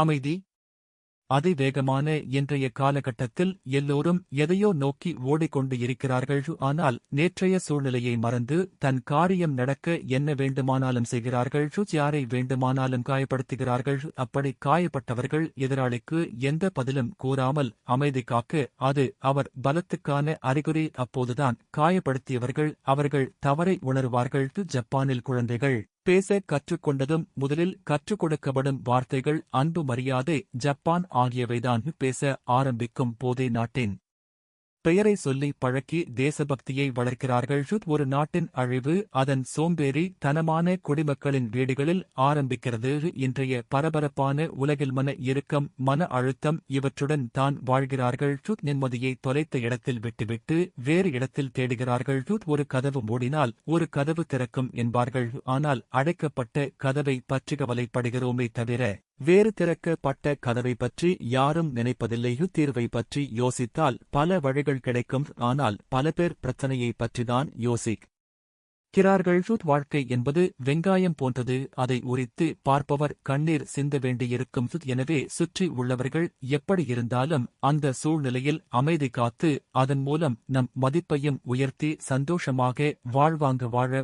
அமைதி அதிவேகமான இன்றைய காலகட்டத்தில் எல்லோரும் எதையோ நோக்கி ஓடிக்கொண்டு இருக்கிறார்கள். ஆனால் நேற்றைய சூழ்நிலையை மறந்து தன் காரியம் நடக்க என்ன வேண்டுமானாலும் செய்கிறார்கள். யாரை வேண்டுமானாலும் காயப்படுத்துகிறார்கள். அப்படி காயப்பட்டவர்கள் எதிராளிக்கு எந்த பதிலும் கூறாமல் அமைதி காக்க அது அவர் பலத்துக்கான அறிகுறி. அப்போதுதான் காயப்படுத்தியவர்கள் அவர்கள் தவறை உணர்வார்கள். ஜப்பானில் குழந்தைகள் பேச கற்றுக்கொண்டதும் முதலில் கற்றுக் கொடுக்கப்படும் வார்த்தைகள் அன்பு, மரியாதை, ஜப்பான் ஆகியவைதான். பேச ஆரம்பிக்கும் போதே நாட்டின் பெயரை சொல்லி பழக்கி தேசபக்தியை வளர்க்கிறார்கள். ஒரு நாட்டின் அழிவு அதன் சோம்பேறி தனமான குடிமக்களின் வீடுகளில் ஆரம்பிக்கிறது. இன்றைய பரபரப்பான உலகில் மன இறுக்கம், மன அழுத்தம் இவற்றுடன் தான் வாழ்கிறார்கள். நிம்மதியை தொலைத்த இடத்தில் விட்டுவிட்டு வேறு இடத்தில் தேடுகிறார்கள். ஒரு கதவு மூடினால் ஒரு கதவு திறக்கும் என்பார்கள். ஆனால் அடைக்கப்பட்ட கதவை பற்றி கவலைப்படுகிறோமே தவிர வேறு திறக்கப்பட்ட கதவை பற்றி யாரும் நினைப்பதில்லை. தீர்வை பற்றி யோசித்தால் பல வழிகள் கிடைக்கும். ஆனால் பல பேர் பிரச்சனையை பற்றிதான் யோசிக்கிறார்கள். வாழ்க்கை என்பது வெங்காயம் போன்றது. அதை உரித்து பார்ப்பவர் கண்ணீர் சிந்த வேண்டியிருக்கும். எனவே சுற்றி உள்ளவர்கள் எப்படி இருந்தாலும் அந்த சூழ்நிலையில் அமைதி காத்து அதன் மூலம் நம் மதிப்பையும் உயர்த்தி சந்தோஷமாக வாழ்வாங்க வாழ